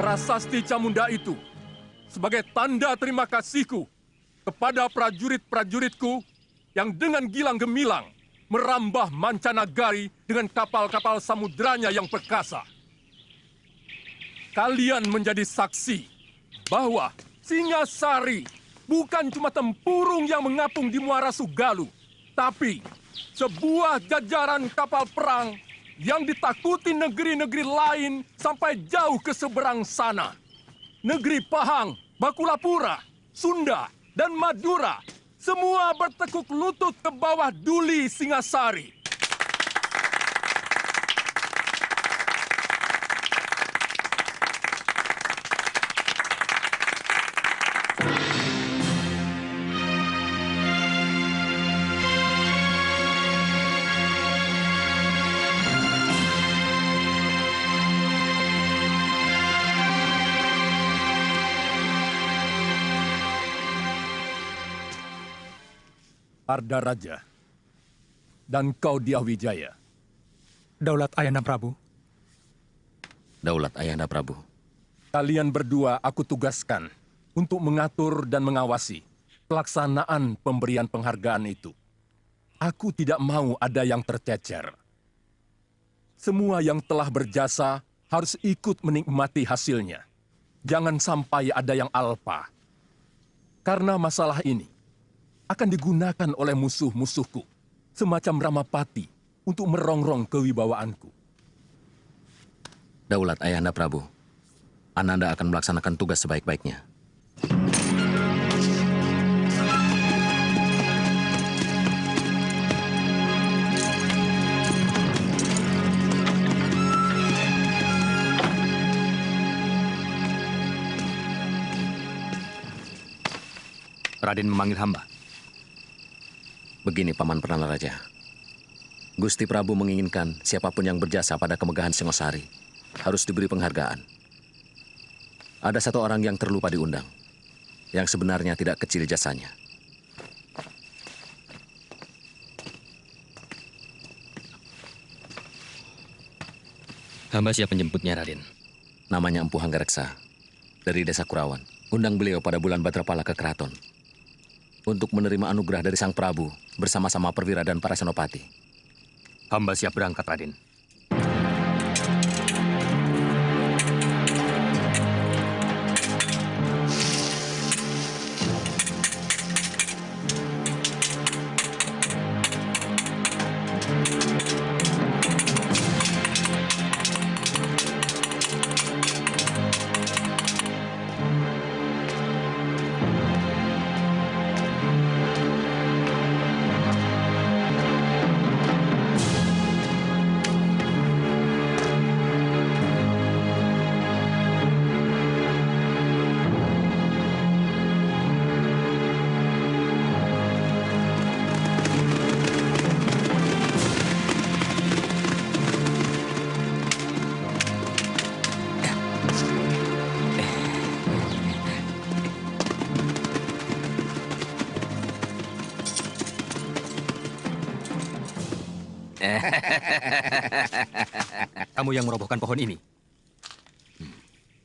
prasasti Camunda itu sebagai tanda terima kasihku kepada prajurit-prajuritku yang dengan gilang gemilang merambah mancanagari dengan kapal-kapal samudranya yang perkasa. Kalian menjadi saksi bahwa Singasari bukan cuma tempurung yang mengapung di Muara Sugalu, tapi sebuah jajaran kapal perang yang ditakuti negeri-negeri lain sampai jauh ke seberang sana. Negeri Pahang, Bakulapura, Sunda, dan Madura semua bertekuk lutut ke bawah duli Singasari. Arda Raja, dan kau Dyah Wijaya. Daulat Ayahanda Prabu. Daulat Ayahanda Prabu. Kalian berdua aku tugaskan untuk mengatur dan mengawasi pelaksanaan pemberian penghargaan itu. Aku tidak mau ada yang tercecer. Semua yang telah berjasa harus ikut menikmati hasilnya. Jangan sampai ada yang alpa. Karena masalah ini akan digunakan oleh musuh-musuhku, semacam Ramapati, untuk merongrong kewibawaanku. Daulat Ayahanda Prabu, Ananda akan melaksanakan tugas sebaik-baiknya. Raden memanggil hamba. Begini, Paman Pernah Raja. Gusti Prabu menginginkan siapapun yang berjasa pada kemegahan Singosari harus diberi penghargaan. Ada satu orang yang terlupa diundang, yang sebenarnya tidak kecil jasanya. Hamba siap menjemputnya, Raden. Namanya Empu Hanggareksa, dari Desa Kurawan. Undang beliau pada bulan Badrapala ke keraton untuk menerima anugerah dari Sang Prabu bersama-sama perwira dan para senopati. Hamba siap berangkat, Raden. Kamu yang merobohkan pohon ini?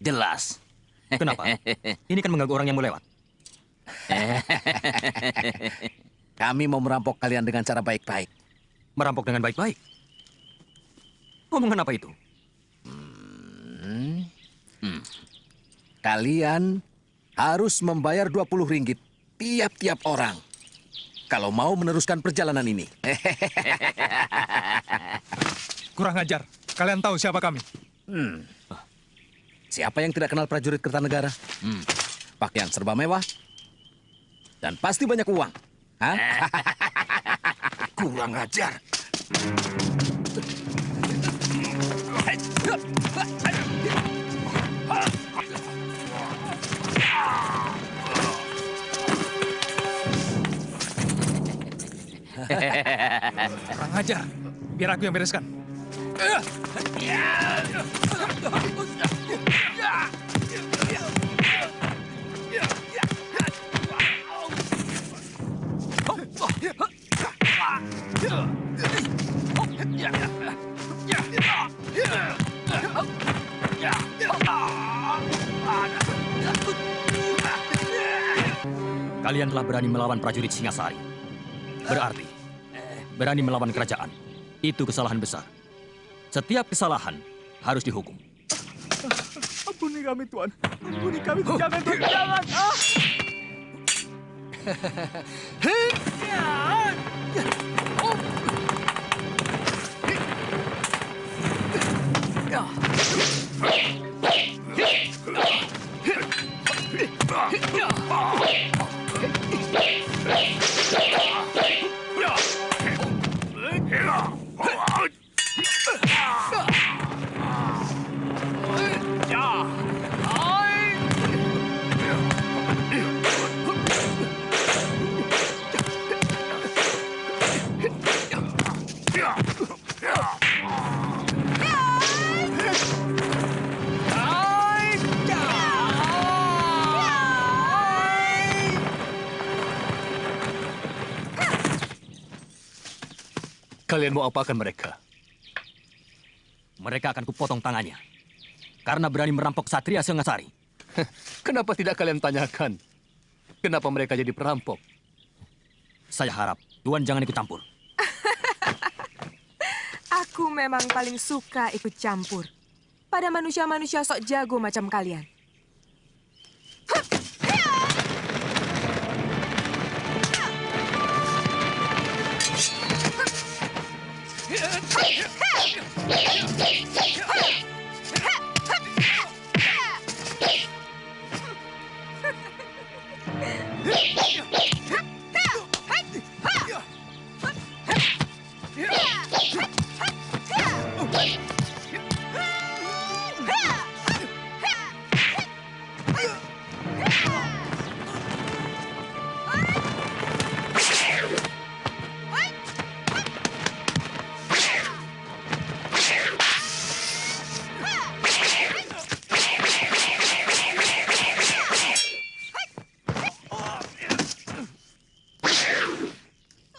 Jelas. Kenapa? Ini kan mengganggu orang yang mau lewat. Kami mau merampok kalian dengan cara baik-baik. Merampok dengan baik-baik? Omongan apa itu? Kalian harus membayar 20 ringgit tiap-tiap orang kalau mau meneruskan perjalanan ini. Kurang ajar. Kalian tahu siapa kami? Siapa yang tidak kenal prajurit Kertanegara? Pakaian serba mewah dan pasti banyak uang. Hah? Kurang ajar. Kurang ajar. Biar aku yang bereskan. Kalian telah berani melawan prajurit Singasari. Berarti, berani melawan kerajaan. Itu kesalahan besar. Setiap kesalahan harus dihukum. Ampuni kami, Tuan. Ampuni kami, jangan, Tuan, jangan. Ah! Kalian mau apakan mereka? Mereka akan kupotong tangannya. Karena berani merampok Satria Singasari. Kenapa tidak kalian tanyakan? Kenapa mereka jadi perampok? Saya harap Tuan jangan ikut campur. Aku memang paling suka ikut campur pada manusia-manusia sok jago macam kalian.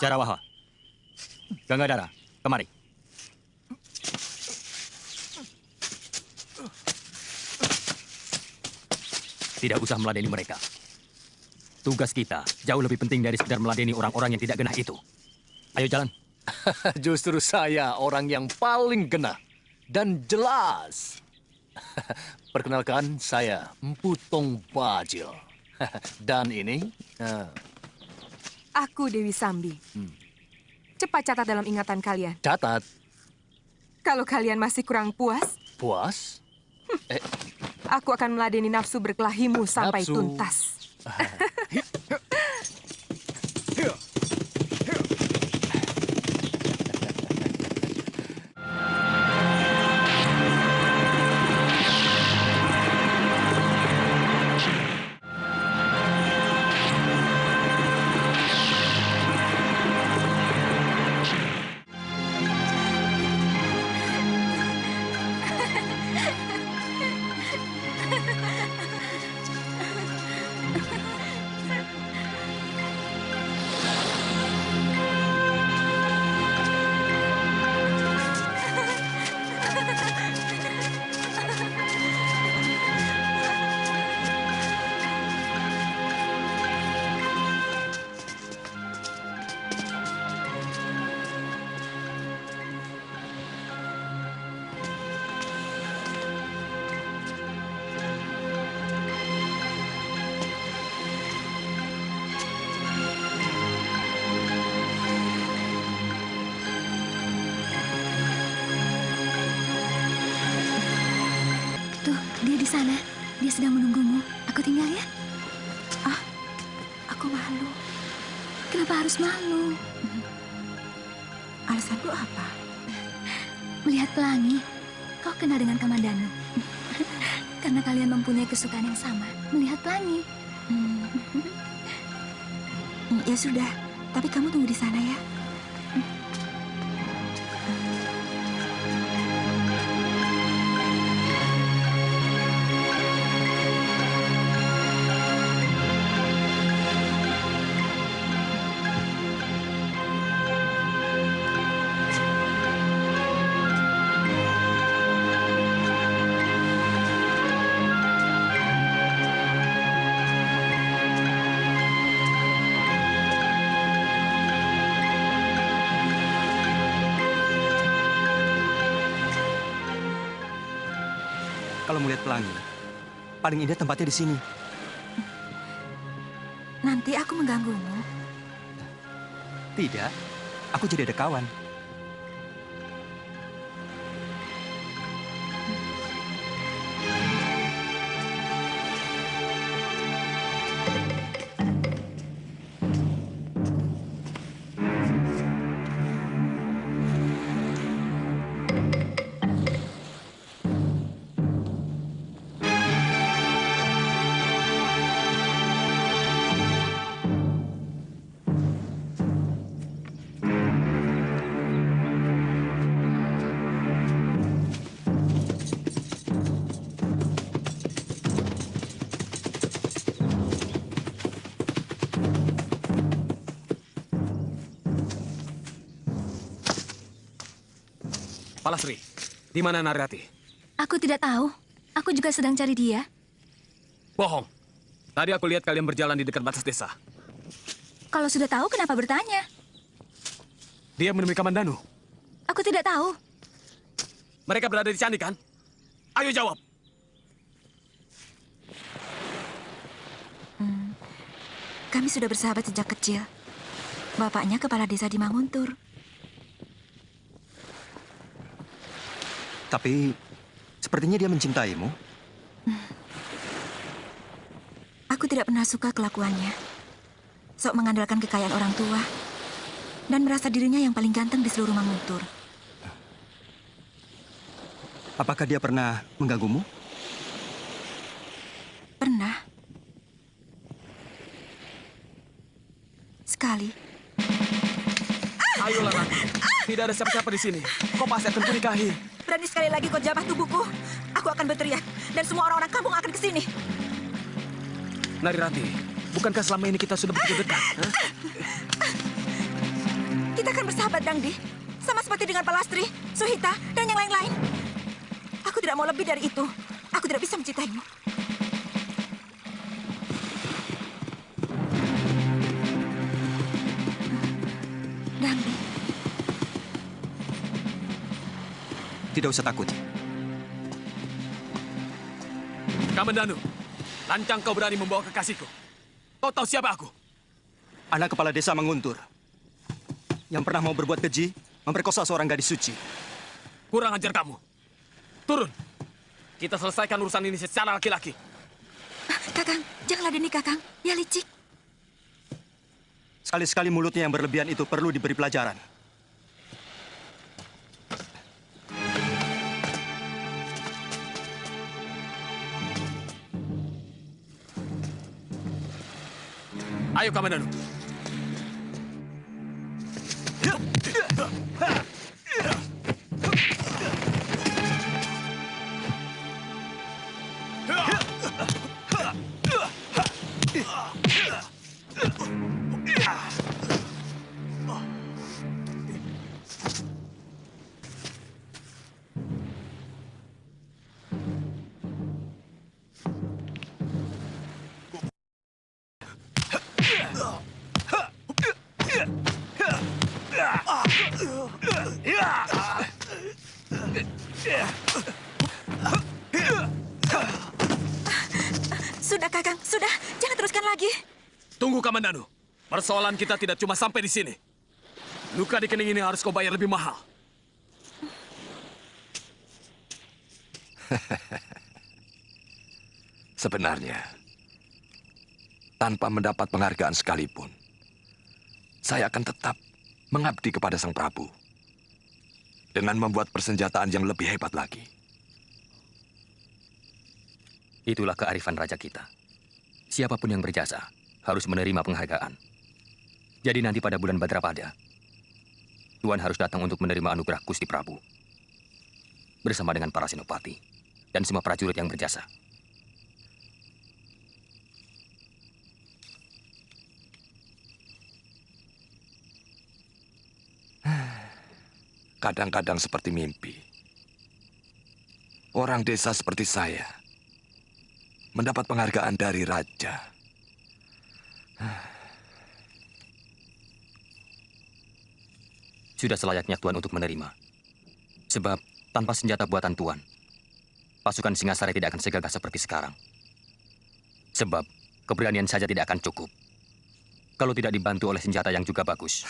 Jarawaha, Gangadara, kemari. Tidak usah meladeni mereka. Tugas kita jauh lebih penting dari sekedar meladeni orang-orang yang tidak genah itu. Ayo jalan. Justru saya orang yang paling genah dan jelas. Perkenalkan, saya Empu Tong Bajil. Dan ini... Aku Dewi Sambi. Cepat catat dalam ingatan kalian. Catat. Kalau kalian masih kurang puas, Puas? aku akan meladeni nafsu berkelahimu sampai Nafsu. tuntas. Tuh, dia di sana. Dia sedang menunggumu. Aku tinggal ya. Ah, aku malu. Kenapa harus malu? Alasanku apa? Melihat pelangi, kau kenal dengan Kamandanu. Karena kalian mempunyai kesukaan yang sama, melihat pelangi. Ya sudah, tapi kamu tunggu di sana ya. kalau melihat pelangi, paling indah tempatnya di sini. Nanti aku mengganggumu. Tidak, aku jadi ada kawan. Palasri, di mana Narirati? Aku tidak tahu. Aku juga sedang cari dia. Bohong. Tadi aku lihat kalian berjalan di dekat batas desa. Kalau sudah tahu, kenapa bertanya? Dia menemui Kamandanu. Aku tidak tahu. Mereka berada di candi, kan? Ayo jawab. Kami sudah bersahabat sejak kecil. Bapaknya kepala desa di Manguntur. Tapi sepertinya dia mencintaimu. Aku tidak pernah suka kelakuannya. Sok mengandalkan kekayaan orang tua. Dan merasa dirinya yang paling ganteng di seluruh Manguntur. Apakah dia pernah mengganggumu? Pernah. Sekali. Ayolah, Rati. Tidak ada siapa-siapa di sini. Kau pasti akan kunikahi. Berani sekali lagi kau jabah tubuhku. Aku akan berteriak. Dan semua orang-orang kampung akan ke sini. Narirati, bukankah selama ini kita sudah begitu dekat? Kita akan bersahabat, Dangdi. Sama seperti dengan Palastri, Suhita, dan yang lain-lain. Aku tidak mau lebih dari itu. Aku tidak bisa mencintaimu. Dangdi. Tidak usah takut. Kamandanu, lancang kau berani membawa kekasihku. Kau tahu siapa aku? Anak kepala desa Manguntur. Yang pernah mau berbuat keji, memperkosa seorang gadis suci. Kurang ajar kamu. Turun. Kita selesaikan urusan ini secara laki-laki. Kakang, jangan ladeni Kakang. Dia licik. Sekali-sekali mulutnya yang berlebihan itu perlu diberi pelajaran. Ayo, Kamandanu. Sudah, Kakang. Sudah. Jangan teruskan lagi. Tunggu, Kamandanu. Persoalan kita tidak cuma sampai di sini. Luka di kening ini harus kau bayar lebih mahal. Sebenarnya, tanpa mendapat penghargaan sekalipun, saya akan tetap mengabdi kepada Sang Prabu dengan membuat persenjataan yang lebih hebat lagi. Itulah kearifan raja kita. Siapapun yang berjasa harus menerima penghargaan. Jadi nanti pada bulan Badrapada, Tuan harus datang untuk menerima anugerah Gusti Prabu. Bersama dengan para senopati dan semua prajurit yang berjasa. Kadang-kadang seperti mimpi. Orang desa seperti saya mendapat penghargaan dari raja. Sudah selayaknya Tuan untuk menerima. Sebab tanpa senjata buatan Tuan, pasukan Singasari tidak akan segagah seperti sekarang. Sebab keberanian saja tidak akan cukup kalau tidak dibantu oleh senjata yang juga bagus.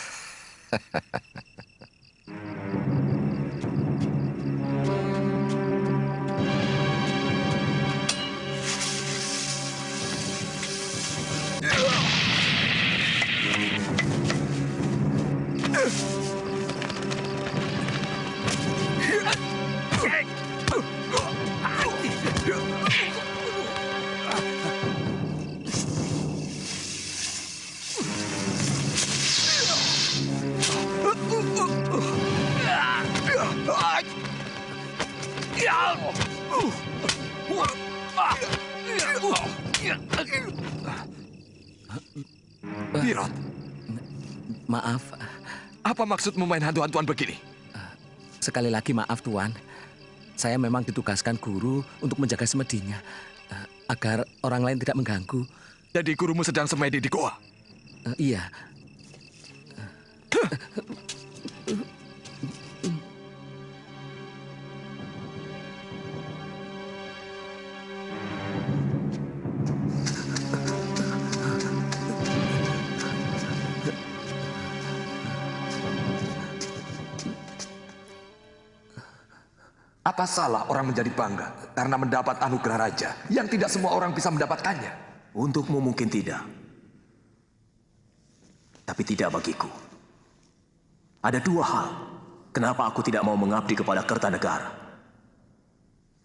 Birot, Maaf, apa maksudmu main hantu-hantuan begini? sekali lagi maaf Tuan. Saya memang ditugaskan guru untuk menjaga semedinya, agar orang lain tidak mengganggu. Jadi gurumu sedang semedi di goa? Iya. Apa salah orang menjadi bangga karena mendapat anugerah raja yang tidak semua orang bisa mendapatkannya? Untukmu mungkin tidak. Tapi tidak bagiku. Ada dua hal kenapa aku tidak mau mengabdi kepada Kertanegara.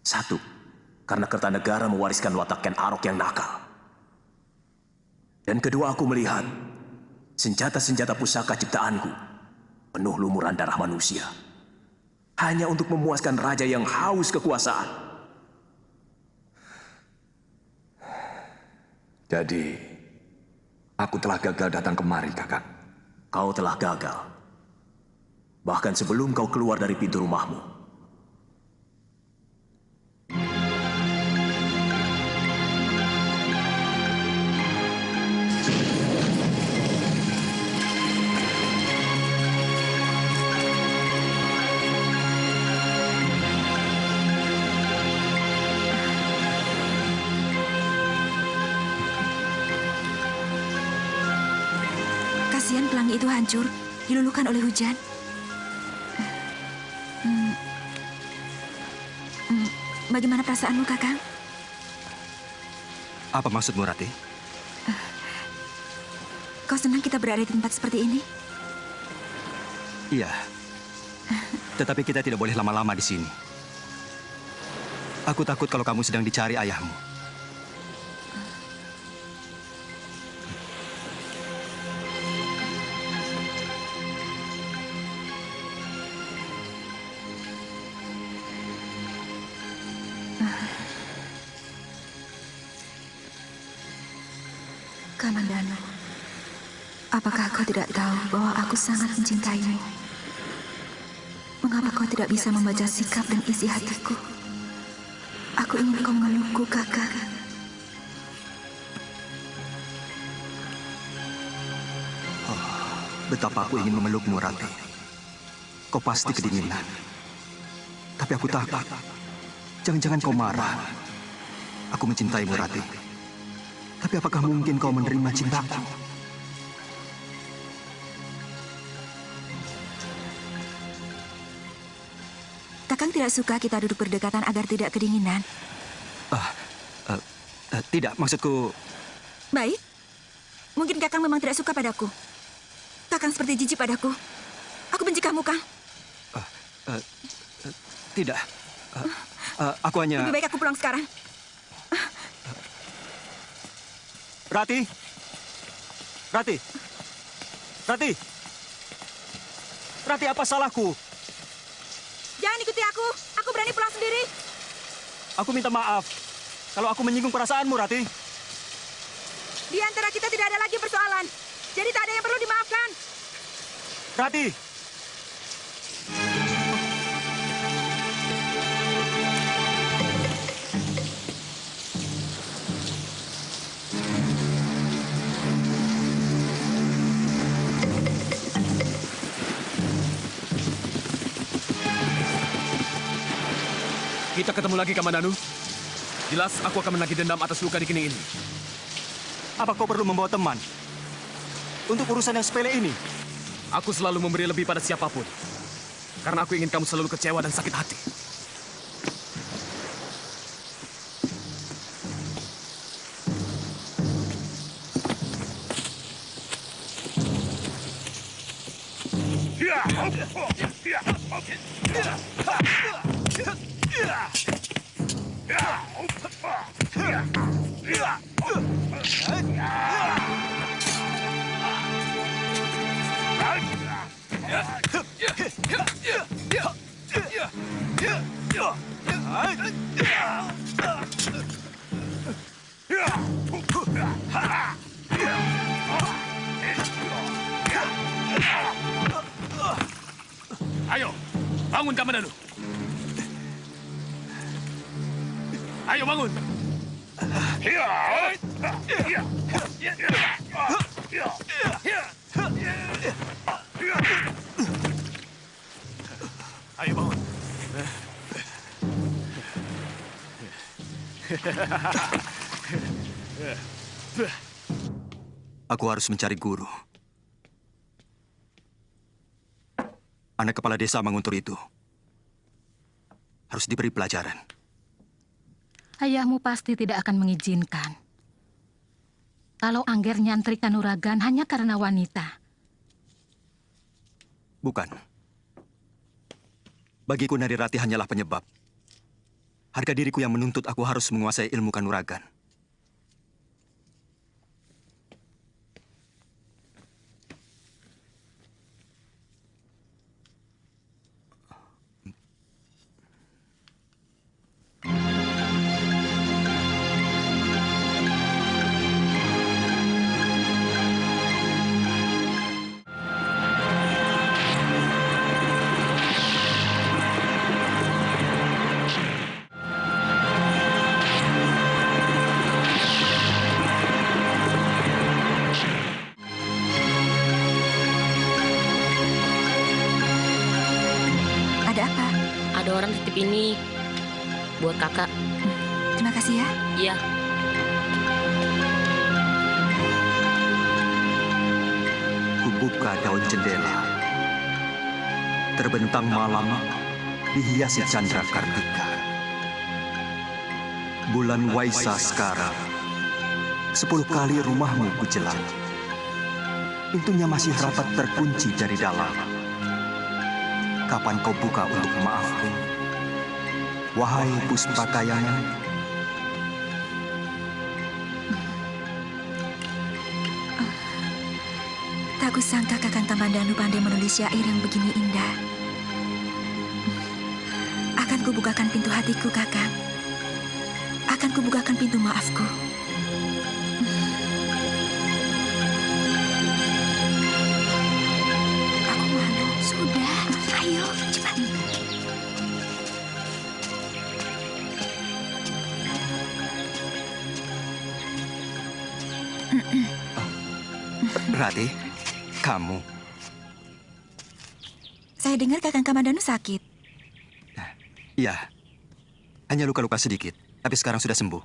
Satu, karena Kertanegara mewariskan watak Ken Arok yang nakal. Dan kedua, aku melihat senjata-senjata pusaka ciptaanku penuh lumuran darah manusia. Hanya untuk memuaskan raja yang haus kekuasaan. Jadi, aku telah gagal datang kemari, Kakang. Kau telah gagal. Bahkan sebelum kau keluar dari pintu rumahmu. Kasihan pelangi itu hancur, diluluhkan oleh hujan. Bagaimana perasaanmu, Kakang? Apa maksudmu, Rati? Kau senang kita berada di tempat seperti ini? Iya. Tetapi kita tidak boleh lama-lama di sini. Aku takut kalau kamu sedang dicari ayahmu. Kamandano, apakah kau tidak tahu bahwa aku sangat mencintaimu? Mengapa kau tidak bisa membaca sikap dan isi hatiku? Aku ingin kau memelukku, Kakang. Betapa aku ingin memelukmu, Rati. Kau pasti kedinginan. Tapi aku takut. Jangan-jangan kau marah. Aku mencintaimu, Rati. Tapi apakah mungkin kau menerima cintaku? Kakang tidak suka kita duduk berdekatan agar tidak kedinginan. Tidak, maksudku... Baik. Mungkin Kakang memang tidak suka padaku. Kakang seperti jijik padaku. Aku benci kamu, Kang. Tidak. Aku hanya... Lebih baik aku pulang sekarang. Rati! Rati! Rati! Rati, apa salahku? Jangan ikuti aku. Aku berani pulang sendiri. Aku minta maaf kalau aku menyinggung perasaanmu, Rati. Di antara kita tidak ada lagi persoalan. Jadi tak ada yang perlu dimaafkan. Rati! Kita ketemu lagi, Kamandanu. Jelas aku akan menagih dendam atas luka di kening ini. Apa kau perlu membawa teman? Untuk urusan yang sepele ini? Aku selalu memberi lebih pada siapapun. Karena aku ingin kamu selalu kecewa dan sakit hati. Ayo, bangun Kamandanu. Ayo bangun. Ayo bangun. Aku harus mencari guru. Anak kepala desa Manguntur itu harus diberi pelajaran. Ayahmu pasti tidak akan mengizinkan. Kalau Angger nyantri Kanuragan hanya karena wanita. Bukan. Bagiku Narirati hanyalah penyebab. Harga diriku yang menuntut aku harus menguasai ilmu Kanuragan. Ini buat kakak. Terima kasih ya. Iya. Kubuka daun jendela. Terbentang malam dihiasi candra kartika. Bulan Waisa sekarang. 10 kali rumahmu kujelang. Pintunya masih rapat terkunci dari dalam. Kapan kau buka untuk maafku? Wahai Puspakayangan, tak kusangka Kakang Kamandanu pandai menulis syair yang begini indah. Akan kubukakan pintu hatiku, Kakang. Akan kubukakan pintu maafku. Aku malu. Sudah, ayo, cepat. Rati, kamu. Saya dengar Kakang Kamandanu sakit. Iya, hanya luka-luka sedikit, tapi sekarang sudah sembuh.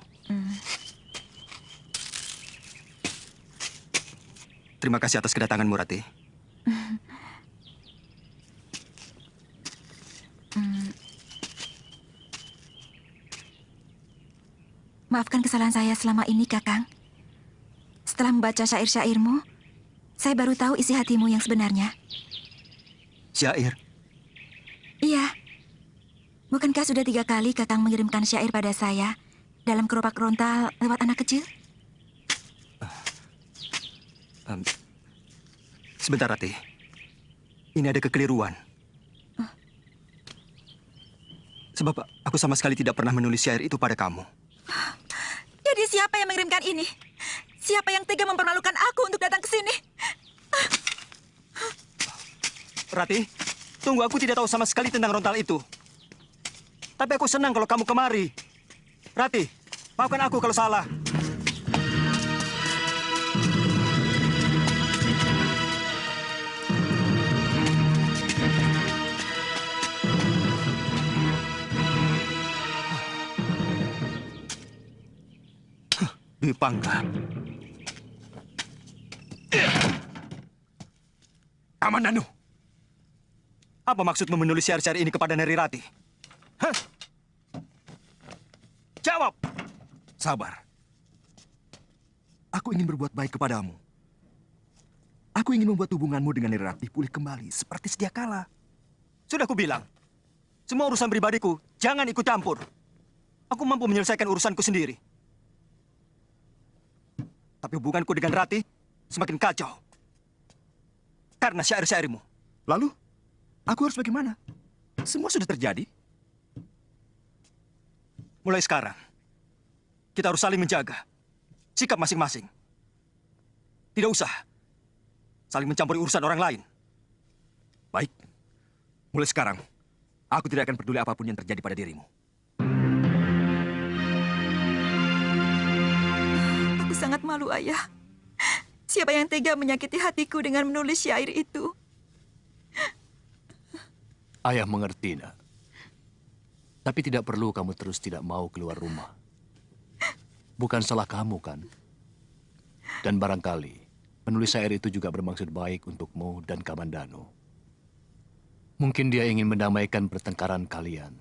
Terima kasih atas kedatanganmu, Rati. Maafkan kesalahan saya selama ini, Kakang. Setelah membaca syair-syairmu, saya baru tahu isi hatimu yang sebenarnya. Syair? Iya. Bukankah sudah 3 kali Kakang mengirimkan syair pada saya dalam keropak rontal lewat anak kecil? Sebentar, Rati. Ini ada kekeliruan. Sebab aku sama sekali tidak pernah menulis syair itu pada kamu. Jadi siapa yang mengirimkan ini? Siapa yang tega mempermalukan aku untuk datang ke sini? Rati, tunggu, aku tidak tahu sama sekali tentang rontal itu. Tapi aku senang kalau kamu kemari. Rati, maafkan aku kalau salah. Dwi Pangga. Kamandanu. Apa maksudmu menulis syair-syair ini kepada Nari Rati? Hah? Jawab! Sabar. Aku ingin berbuat baik kepadamu. Aku ingin membuat hubunganmu dengan Nari Rati pulih kembali seperti sedia kala. Sudah aku bilang, semua urusan pribadiku jangan ikut campur. Aku mampu menyelesaikan urusanku sendiri. Tapi hubunganku dengan Rati semakin kacau. Karena syair-syairmu. Lalu, aku harus bagaimana? Semua sudah terjadi. Mulai sekarang, kita harus saling menjaga sikap masing-masing. Tidak usah saling mencampuri urusan orang lain. Baik, mulai sekarang, aku tidak akan peduli apapun yang terjadi pada dirimu. Aku sangat malu, Ayah. Siapa yang tega menyakiti hatiku dengan menulis syair itu? Ayah mengerti, nak. Tapi tidak perlu kamu terus tidak mau keluar rumah. Bukan salah kamu, kan? Dan barangkali penulis syair itu juga bermaksud baik untukmu dan Kamandanu. Mungkin dia ingin mendamaikan pertengkaran kalian.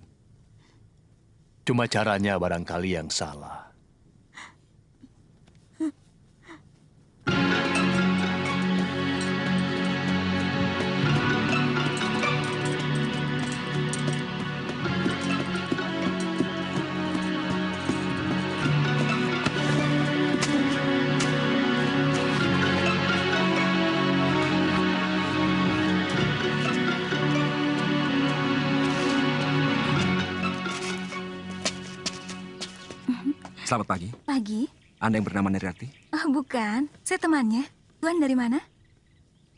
Cuma caranya barangkali yang salah. Selamat pagi. Pagi? Anda yang bernama Nari Rati? Oh, bukan. Saya temannya. Tuan dari mana?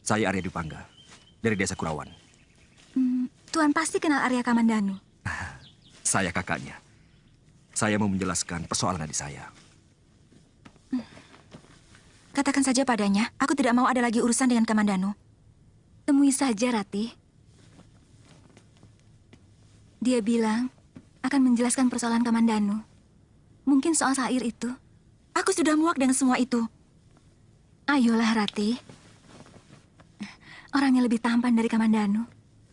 Saya Arya Dwi Pangga, dari Desa Kurawan. Tuan pasti kenal Arya Kamandanu. Saya kakaknya. Saya mau menjelaskan persoalan adik saya. Katakan saja padanya, aku tidak mau ada lagi urusan dengan Kamandanu. Temui saja, Rati. Dia bilang akan menjelaskan persoalan Kamandanu. Mungkin soal syair itu. Aku sudah muak dengan semua itu. Ayolah, Rati. Orangnya lebih tampan dari Kamandanu.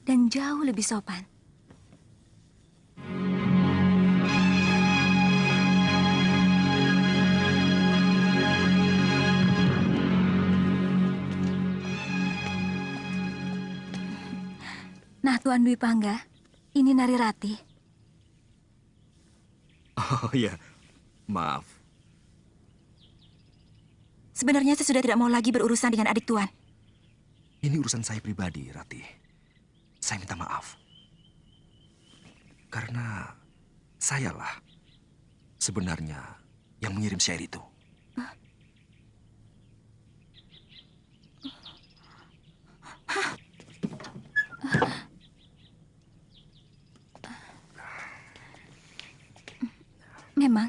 Dan jauh lebih sopan. Nah, Tuan Dwi Pangga, ini Nari Rati. Oh iya, maaf. Sebenarnya saya sudah tidak mau lagi berurusan dengan adik Tuan. Ini urusan saya pribadi, Rati. Saya minta maaf. Karena sayalah sebenarnya yang mengirim syair itu. Memang,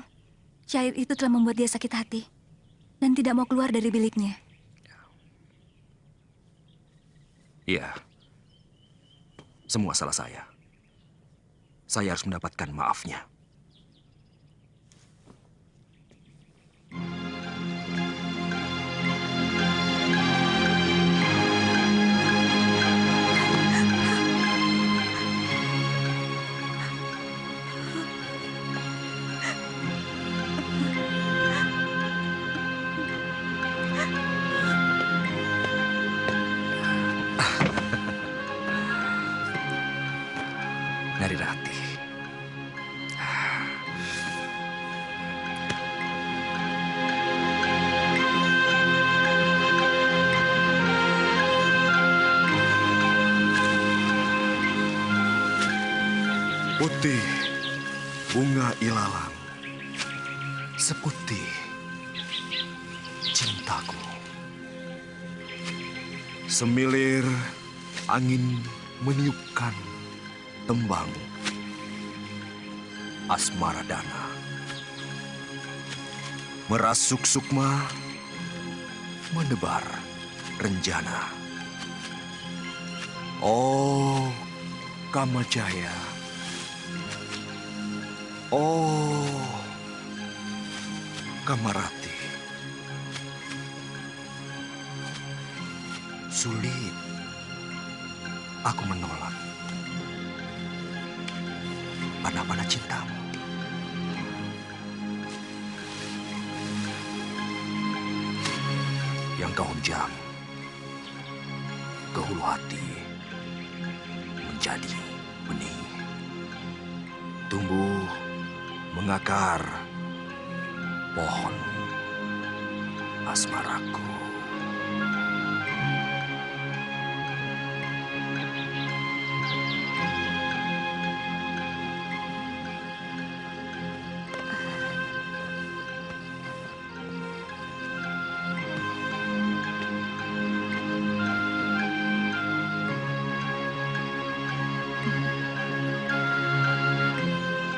syair itu telah membuat dia sakit hati dan tidak mau keluar dari biliknya. Iya. Semua salah saya. Saya harus mendapatkan maafnya. Nari Rati. Putih bunga ilalang, seputih cintaku. Semilir angin meniupkan tembang asmara dana. Merasuk sukma, menebar renjana. Oh, Kamajaya. Oh, Kamarati. sulit. Aku menolak. Pada cintamu. Yang kau hujam ke hulu hati menjadi benih. Tumbuh mengakar pohon asmaraku.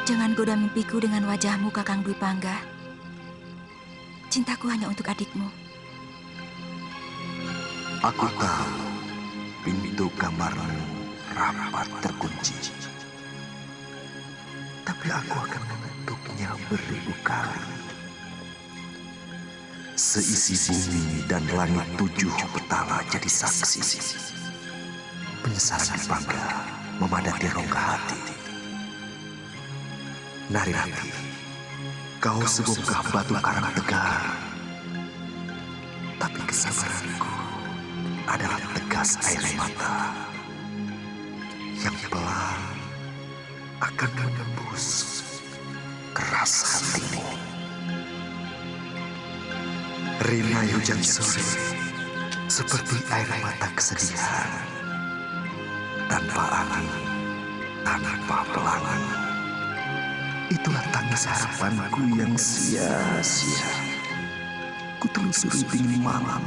Jangan goda mimpiku dengan wajahmu, Kakang Dwi Pangga. Cintaku hanya untuk adikmu. Aku tahu pintu kamarmu rapat terkunci. Tapi aku akan mengetuknya beribu kali. Seisi bumi dan langit 7 petala jadi saksi. Penyesalan Pangga memadati rongga hati. Narirati, kau sebongkah batu karang tegar. Tapi kesabaranku adalah tegas air mata yang pelan akan menembus keras hatimu. Rinai hujan sore seperti air mata kesedihan, tanpa angin, tanpa pelangi. Itulah tangis harapanku yang sia-sia. Kutelusuri dingin malam,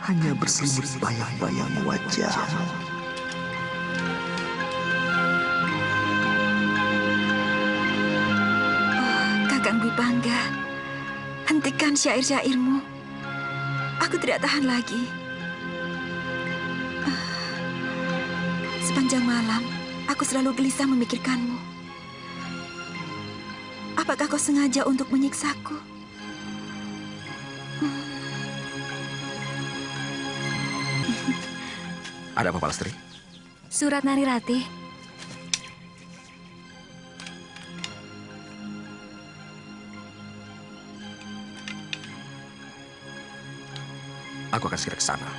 hanya berselimut bayang-bayang wajahmu. Oh, Kakang Dwi Pangga, hentikan syair-syairmu. Aku tidak tahan lagi. Sepanjang malam, aku selalu gelisah memikirkanmu. Apakah kau sengaja untuk menyiksaku? Ada apa, Palastri? Surat Narirati. Aku akan segera ke sana.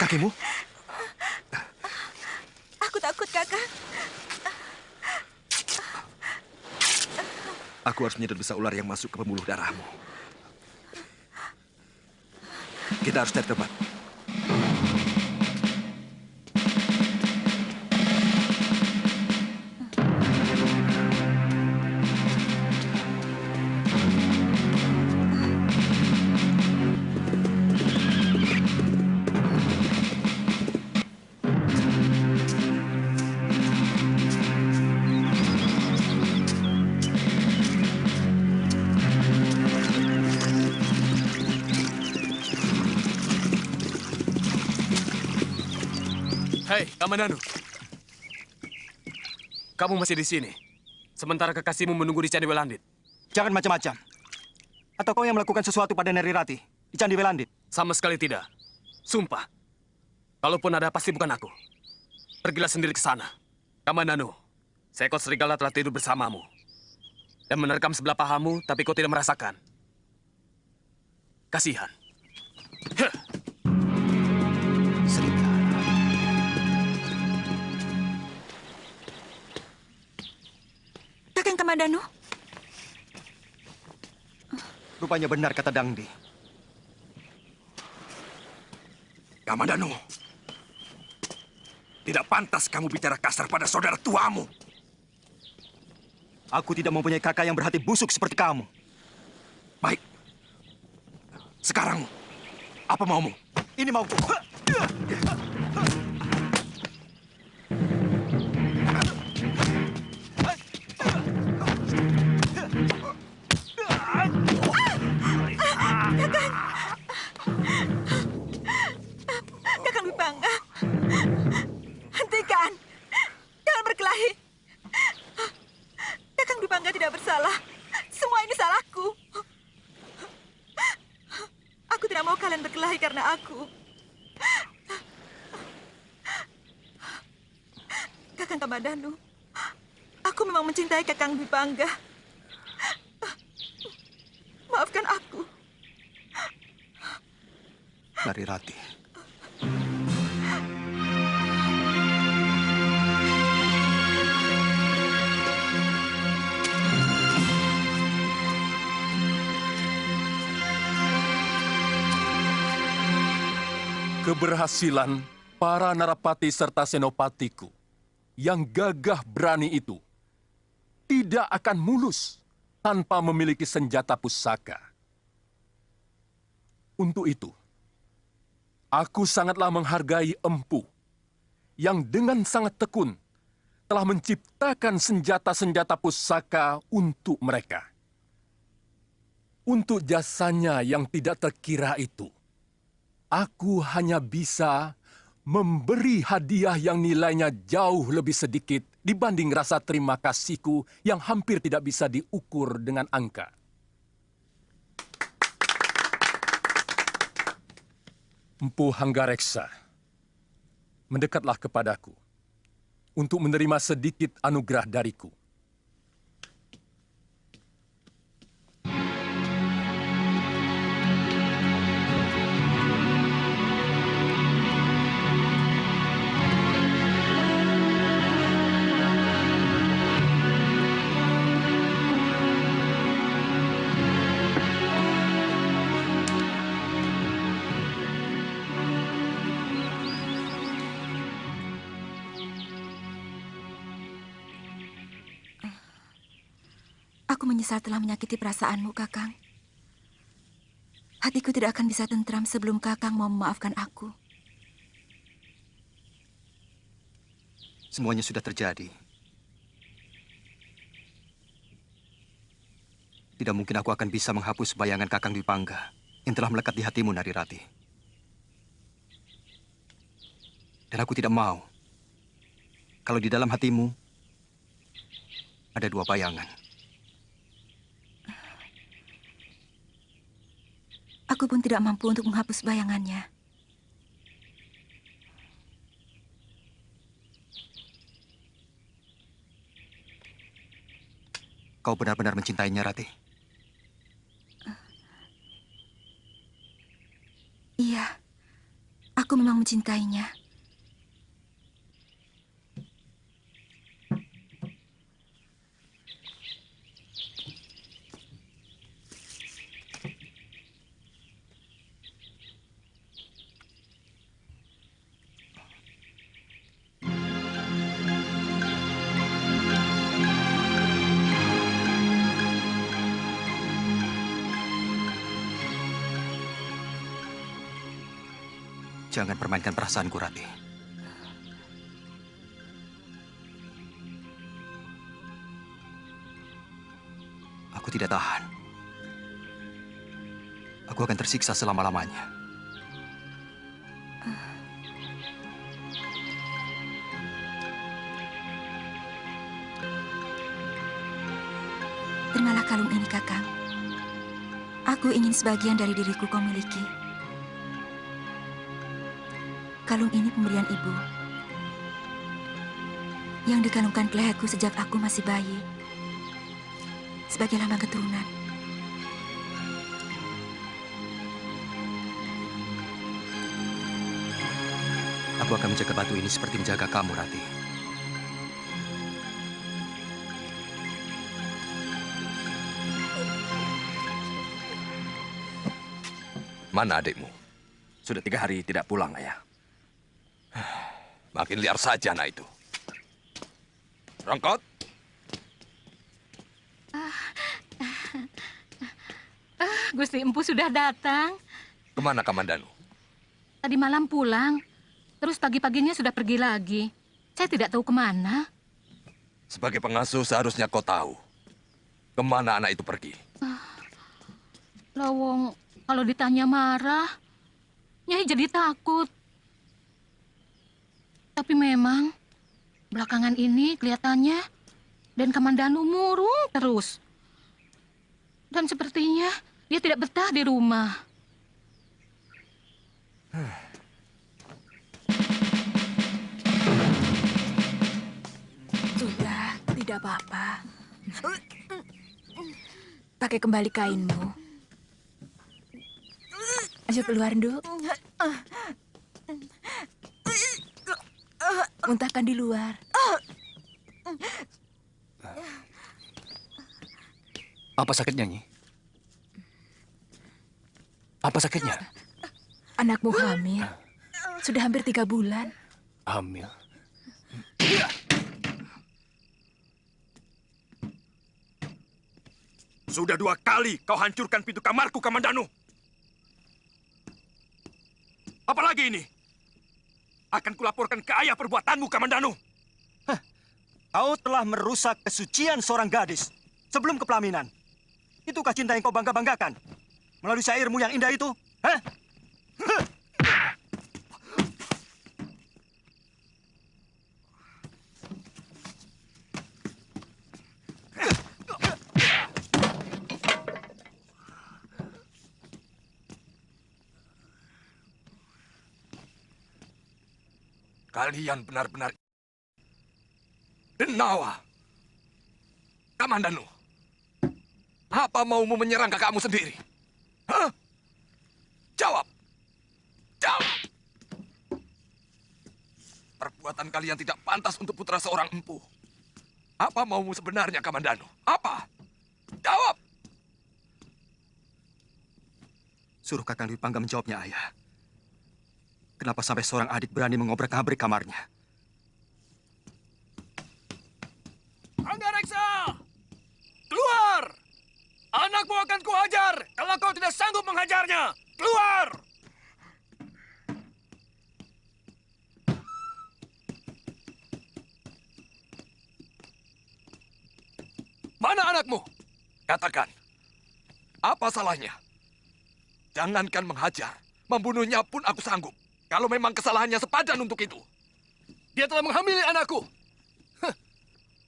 Kakimu? Aku takut, Kakang. Aku harus menyedot bisa ular yang masuk ke pembuluh darahmu. Kita harus cari tempat. Hei, Kamandanu. Kamu masih di sini. Sementara kekasihmu menunggu di Candi Welandit. Jangan macam-macam. Atau kau yang melakukan sesuatu pada Narirati di Candi Welandit? Sama sekali tidak. Sumpah. Kalaupun ada, pasti bukan aku. Pergilah sendiri ke sana. Kamandanu, seekor serigala telah tidur bersamamu. dan menerkam sebelah pahamu, tapi kau tidak merasakan. Kasihan. Kakang Kamandanu? Rupanya benar kata Dangdi. Kamandanu, tidak pantas kamu bicara kasar pada saudara tuamu. Aku tidak mempunyai kakak yang berhati busuk seperti kamu. Baik. Sekarang, apa maumu? Ini mauku. Kakang Dwi Pangga, hentikan. Jangan berkelahi. Kakang Dwi Pangga tidak bersalah. Semua ini salahku. Aku tidak mau kalian berkelahi karena aku. Kakang Kamandanu, aku memang mencintai Kakang Dwi Pangga. Maafkan aku. Narirati. Keberhasilan para narapati serta senopatiku yang gagah berani itu tidak akan mulus tanpa memiliki senjata pusaka. Untuk itu, aku sangatlah menghargai Empu yang dengan sangat tekun telah menciptakan senjata-senjata pusaka untuk mereka. Untuk jasanya yang tidak terkira itu, aku hanya bisa memberi hadiah yang nilainya jauh lebih sedikit dibanding rasa terima kasihku yang hampir tidak bisa diukur dengan angka. Empu Hanggareksa, mendekatlah kepadaku untuk menerima sedikit anugerah dariku. Aku menyesal telah menyakiti perasaanmu, Kakang. Hatiku tidak akan bisa tentram sebelum Kakang mau memaafkan aku. Semuanya sudah terjadi. Tidak mungkin aku akan bisa menghapus bayangan Kakang Dwi Pangga yang telah melekat di hatimu, Narirati. Dan aku tidak mau kalau di dalam hatimu ada dua bayangan. Aku pun tidak mampu untuk menghapus bayangannya. Kau benar-benar mencintainya, Rati? Iya, aku memang mencintainya. Jangan permainkan perasaanku, Rati. Aku tidak tahan. Aku akan tersiksa selama-lamanya. Terimalah kalung ini, Kakang. Aku ingin sebagian dari diriku kau miliki. Kalung ini pemberian ibu yang dikalungkan ke leherku sejak aku masih bayi. sebagai lambang keturunan. Aku akan menjaga batu ini seperti menjaga kamu, Rati. Mana adikmu? Sudah 3 hari tidak pulang, Ayah. Makin liar saja anak itu. Rongkot, Gusti Empu sudah datang. kemana Kamandanu? Tadi malam pulang, terus pagi-paginya sudah pergi lagi. Saya tidak tahu kemana. Sebagai pengasuh seharusnya kau tahu. Kemana anak itu pergi? Lawong, kalau ditanya marah, Nyai jadi takut. Tapi memang, belakangan ini kelihatannya Den Kamandanu murung terus. Dan sepertinya dia tidak betah di rumah. Sudah, tidak apa-apa. Pakai kembali kainmu. Ayo keluar, Nduk. Muntahkan di luar. Apa sakitnya, Nyi? Apa sakitnya? Anakmu hamil. Sudah hampir 3 bulan. Hamil. Sudah 2 kali kau hancurkan pintu kamarku, Kamandanu. Apalagi ini? Akan kulaporkan ke ayah perbuatanmu, Kamandanu. Kau telah merusak kesucian seorang gadis sebelum kepelaminan. Itukah cinta yang kau bangga-banggakan? Melalui syairmu yang indah itu? Hah? Kalian benar-benar Denawa. Kamandanu, apa maumu menyerang kakakmu sendiri? Hah? Jawab. Jawab. Perbuatan kalian tidak pantas untuk putra seorang empu. Apa maumu sebenarnya, Kamandanu? Apa? Jawab. Suruh Kakang Dwi Pangga menjawabnya, Ayah. Kenapa sampai seorang adik berani mengobrak-abrik kamarnya? Anggareksa! Keluar! Anakmu akan kuhajar kalau kau tidak sanggup menghajarnya. Keluar! Mana anakmu? Katakan, apa salahnya? Jangankan menghajar, membunuhnya pun aku sanggup. Kalau memang kesalahannya sepadan untuk itu. Dia telah menghamili anakku. Heh.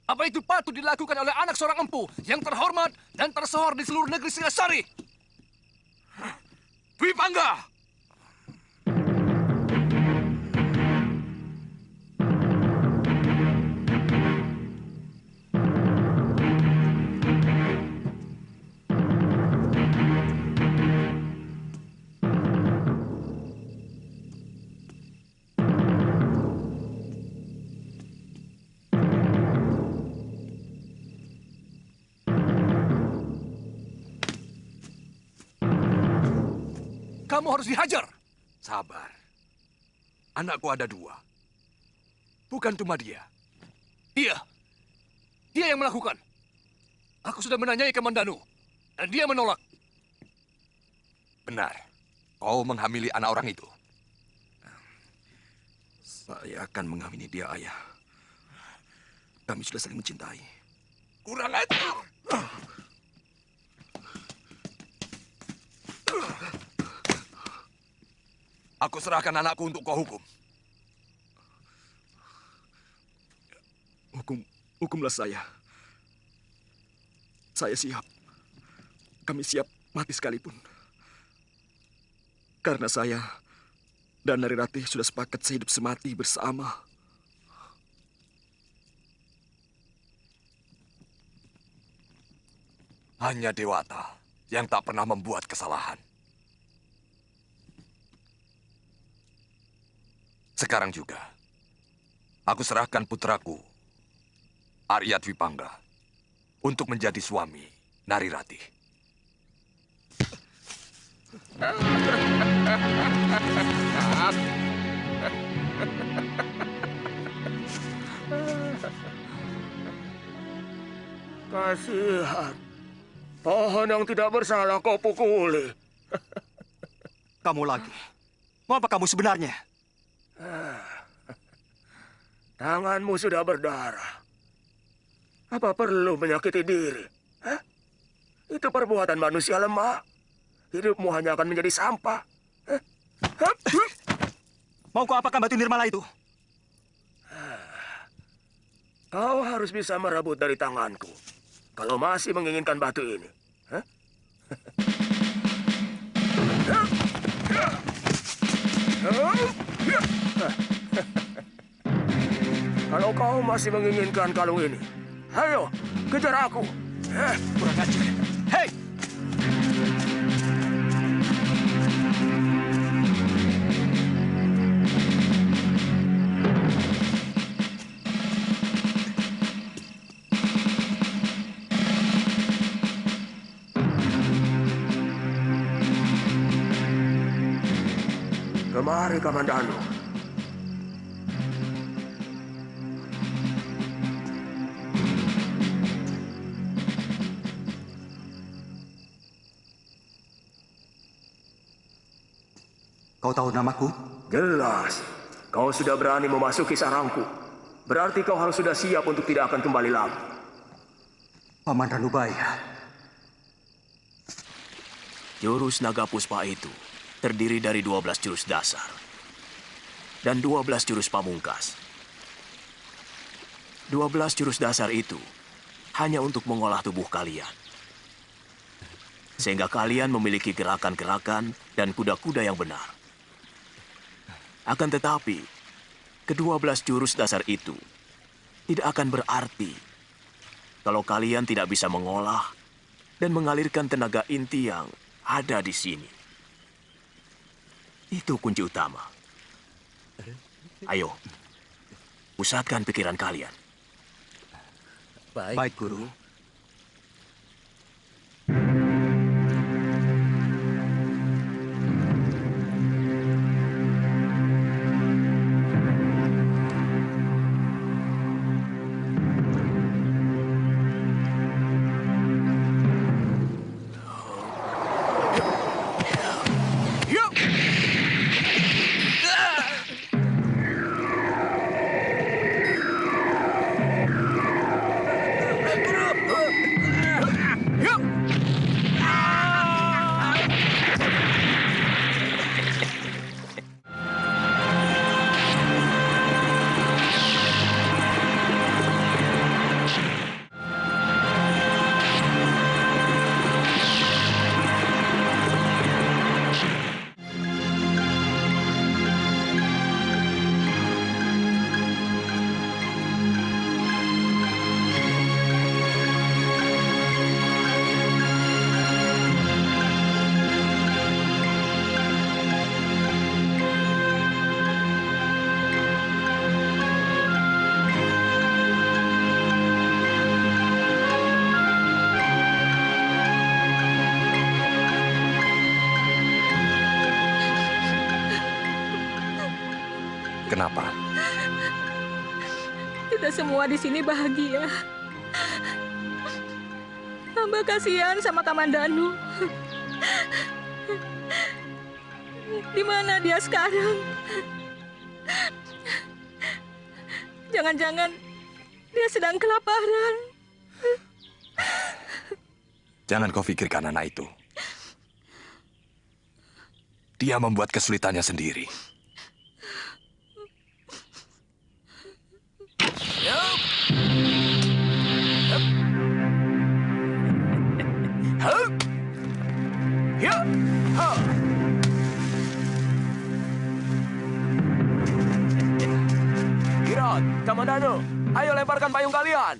Apa itu patut dilakukan oleh anak seorang empu yang terhormat dan tersohor di seluruh negeri Singasari? Dwi Pangga! Kamu harus dihajar. Sabar. Anakku ada 2. Bukan cuma dia. Dia yang melakukan. Aku sudah menanyai Kamandanu, dan dia menolak. Benar. Kau menghamili anak orang itu. Saya akan menghamili dia, Ayah. Kami sudah saling mencintai. Kurang ajar. Aku serahkan anakku untuk kau hukum. Hukumlah saya. Saya siap. Kami siap mati sekalipun. Karena saya dan Nari Ratih sudah sepakat sehidup semati bersama. Hanya Dewata yang tak pernah membuat kesalahan. Sekarang juga, aku serahkan putraku, Arya Dwipangga, untuk menjadi suami Narirati. Kasihan. Pohon yang tidak bersalah kau pukuli. Kamu lagi. Mau apa kamu sebenarnya? Tanganmu sudah berdarah. Apa perlu menyakiti diri? Hah? Itu perbuatan manusia lemah. Hidupmu hanya akan menjadi sampah. Mau kau apakan batu nirmala itu? Kau harus bisa merebut dari tanganku. Kalau masih menginginkan batu ini. Hah? Kalau kau masih menginginkan kalung ini, ayo, kejar aku. Kurang ajar. Hei! Kemari, Kamandanu. Kau tahu namaku? Jelas. Kau sudah berani memasuki sarangku. Berarti kau harus sudah siap untuk tidak akan kembali lagi. Paman Ranubaya. Jurus naga puspa itu terdiri dari 12 jurus dasar dan 12 jurus pamungkas. 12 jurus dasar itu hanya untuk mengolah tubuh kalian. Sehingga kalian memiliki gerakan-gerakan dan kuda-kuda yang benar. Akan tetapi, ke-12 jurus dasar itu tidak akan berarti kalau kalian tidak bisa mengolah dan mengalirkan tenaga inti yang ada di sini. Itu kunci utama. Ayo, pusatkan pikiran kalian. Baik, Guru. Kenapa? Kita semua di sini bahagia. Hamba kasihan sama Kamandanu. Di mana dia sekarang? Jangan-jangan dia sedang kelaparan. Jangan kau pikirkan anak itu. Dia membuat kesulitannya sendiri. Kirat, Kamandanu, ayo lemparkan payung kalian.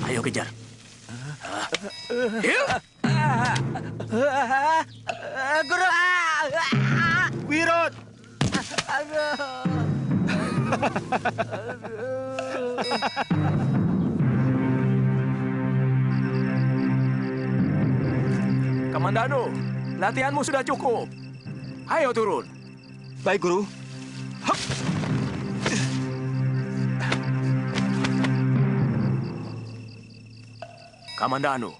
Ayo kejar. Guru! Wirot! Kamandano, latihanmu sudah cukup. Ayo turun. Baik, Guru. Kamandano,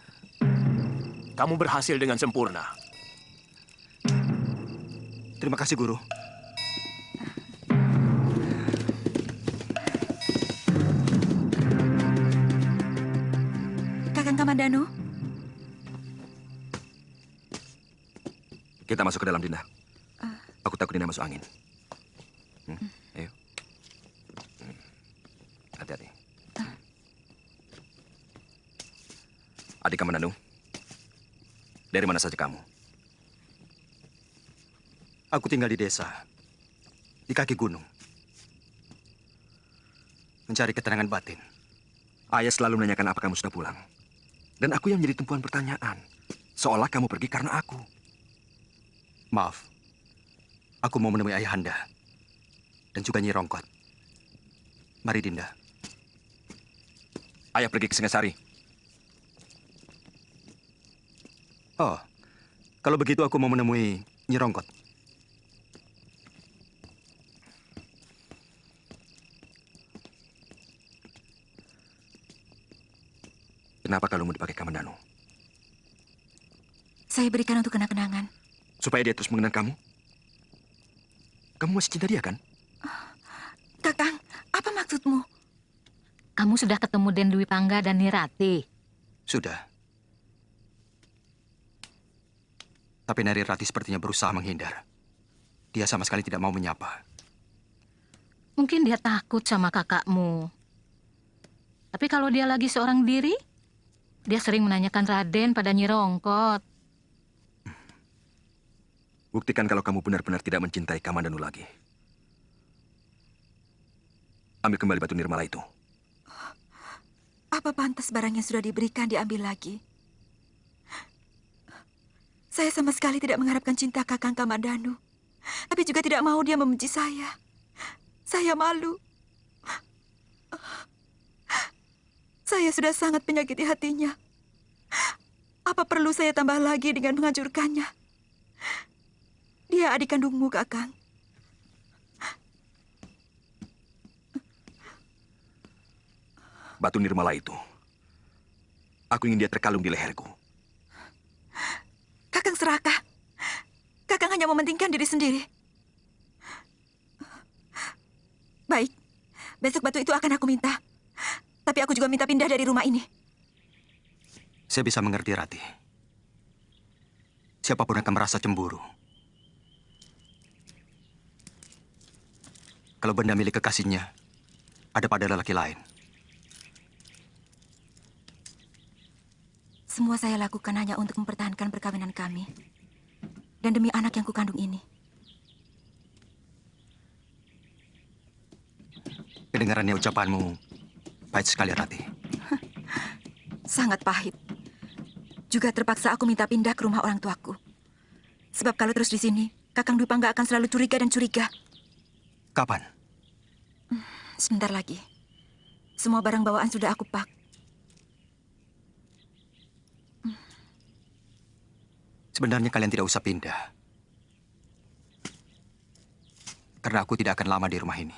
kamu berhasil dengan sempurna. Terima kasih, Guru. Kakang Kamandano, Kita masuk ke dalam, Dinda. Aku takut Dinda masuk angin. Ayo. Hati-hati. Adik Kamandanu, dari mana saja kamu? Aku tinggal di desa, di kaki gunung. Mencari ketenangan batin. Ayah selalu menanyakan apa kamu sudah pulang. Dan aku yang menjadi tumpuan pertanyaan. Seolah kamu pergi karena aku. Maaf, aku mau menemui Ayahanda dan juga Nyi Rongkot. Mari, Dinda. Ayah pergi ke Singasari. Oh, kalau begitu aku mau menemui Nyi Rongkot. Kenapa kalungmu dipakai Kamandanu? saya berikan untuk kenang-kenangan. Supaya dia terus mengenang kamu? Kamu masih cinta dia, kan? Kakang, apa maksudmu? Kamu sudah ketemu Den Dwi Pangga dan Nirati? Sudah. Tapi Nari Rati sepertinya berusaha menghindar. Dia sama sekali tidak mau menyapa. Mungkin dia takut sama kakakmu. Tapi kalau dia lagi seorang diri, dia sering menanyakan Raden pada Nyi Rongkot. Buktikan kalau kamu benar-benar tidak mencintai Kamandanu lagi. Ambil kembali batu nirmala itu. Apa pantas barang yang sudah diberikan diambil lagi? Saya sama sekali tidak mengharapkan cinta Kakang Kamandanu. Tapi juga tidak mau dia membenci saya. Saya malu. Saya sudah sangat menyakiti hatinya. Apa perlu saya tambah lagi dengan menghancurkannya? Dia adik kandungmu, Kakang. Batu nirmala itu. Aku ingin dia terkalung di leherku. Kakang serakah. Kakang hanya mementingkan diri sendiri. Baik. Besok batu itu akan aku minta. Tapi aku juga minta pindah dari rumah ini. Saya bisa mengerti, Rati. Siapapun akan merasa cemburu. Kalau benda milik kekasihnya ada pada lelaki lain. Semua saya lakukan hanya untuk mempertahankan perkawinan kami. Dan demi anak yang kukandung ini. Kedengarannya ucapanmu pahit sekali, Rati. Sangat pahit. Juga terpaksa aku minta pindah ke rumah orang tuaku. Sebab kalau terus di sini, Kakang Dwi Pangga akan selalu curiga dan curiga. Kapan? Sebentar lagi. Semua barang bawaan sudah aku pak. Sebenarnya kalian tidak usah pindah. Karena aku tidak akan lama di rumah ini.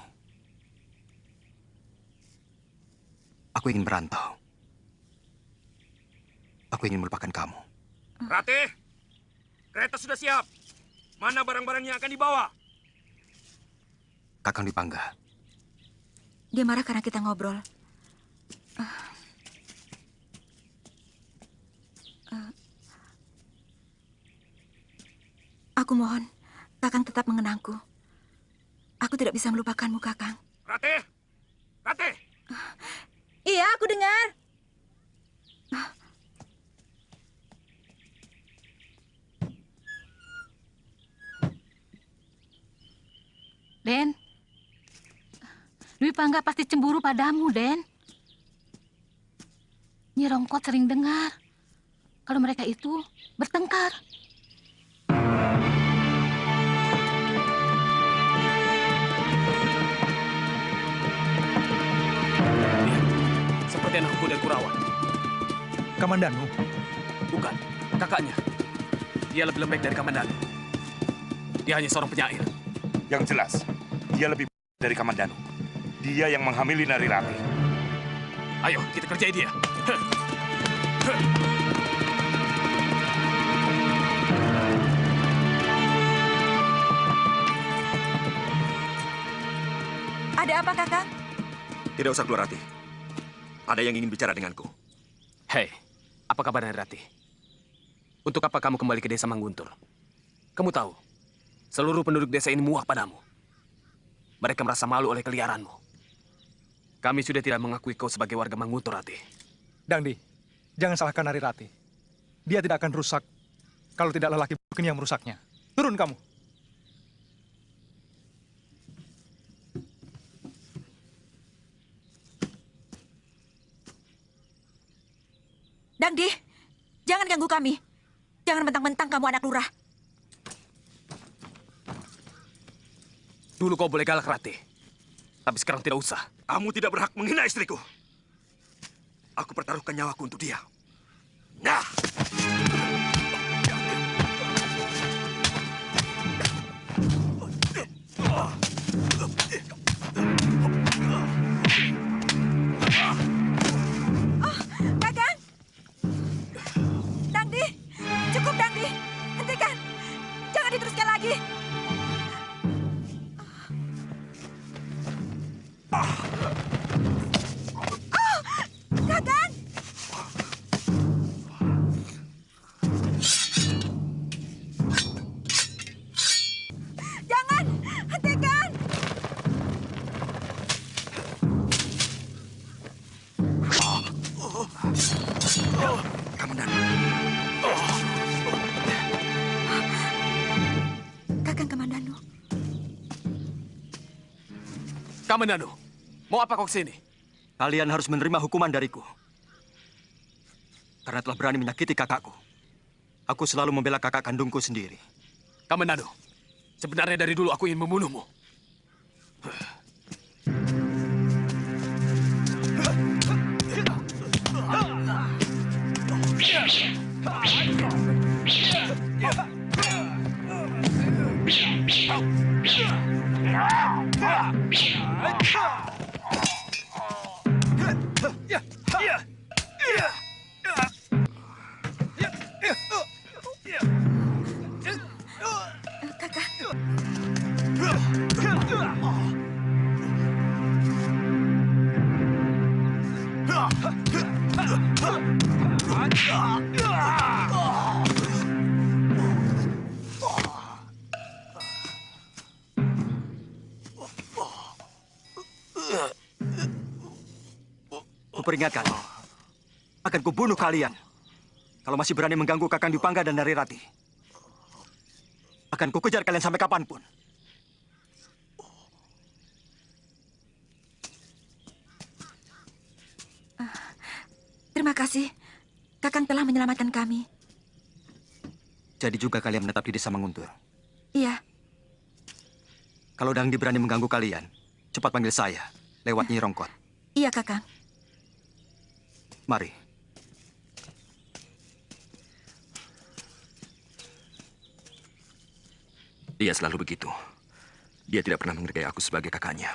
Aku ingin merantau. Aku ingin melupakan kamu. Ratih, kereta sudah siap. Mana barang-barang yang akan dibawa? Kakang Dwi Pangga. Dia marah karena kita ngobrol. Aku mohon, Kakang tetap mengenangku. Aku tidak bisa melupakanmu, Kakang. Ratih! Ratih! Iya, aku dengar. Den, Dwi Pangga pasti cemburu padamu, Den. Nyi Rongkot sering dengar kalau mereka itu bertengkar. Seperti anakku dan Kurawan. Kamandanu? Bukan, kakaknya. Dia lebih lembek dari Kamandanu. Dia hanya seorang penyair. Yang jelas, dia lebih dari Kamandanu. Dia yang menghamili Nari Rati. Ayo, kita kerjai dia. Ada apa, Kakang? Tidak usah keluar, Rati. Ada yang ingin bicara denganku. Hei, apa kabar Nari Rati? Untuk apa kamu kembali ke desa Mangguntur? Kamu tahu, seluruh penduduk desa ini muak padamu. Mereka merasa malu oleh keliaranmu. Kami sudah tidak mengakui kau sebagai warga Mangguntur, Rati. Dangdi, jangan salahkan Nari Rati. Dia tidak akan rusak kalau tidak lelaki bukan yang merusaknya. Turun kamu. Dangdi, jangan ganggu kami. Jangan mentang-mentang kamu anak lurah. Dulu kau boleh galak, Rati. Tapi sekarang tidak usah. Kamu tidak berhak menghina istriku. Aku pertaruhkan nyawaku untuk dia. Nah! Kakang! Dangdi! Cukup, Dangdi! Hentikan! Jangan diteruskan lagi! Kakang! Jangan! Hentikan! Kamandanu. Kakang Kamandanu. Kamandanu, mau apa kau kesini? Kalian harus menerima hukuman dariku. Karena telah berani menyakiti kakakku. Aku selalu membela kakak kandungku sendiri. Kamandanu, sebenarnya dari dulu aku ingin membunuhmu. Kuperingatkan, akan kubunuh kalian. Kalau masih berani mengganggu Kakang Dwi Pangga dan Nari Rati. Akan kukejar kalian sampai kapanpun. Terima kasih. Kakang telah menyelamatkan kami. Jadi juga kalian menetap di desa Manguntur. Iya. Kalau Dangdi berani mengganggu kalian, cepat panggil saya lewat Nyi Rongkot. Iya, Kakang. Mari. Dia selalu begitu. Dia tidak pernah menghargai aku sebagai kakaknya.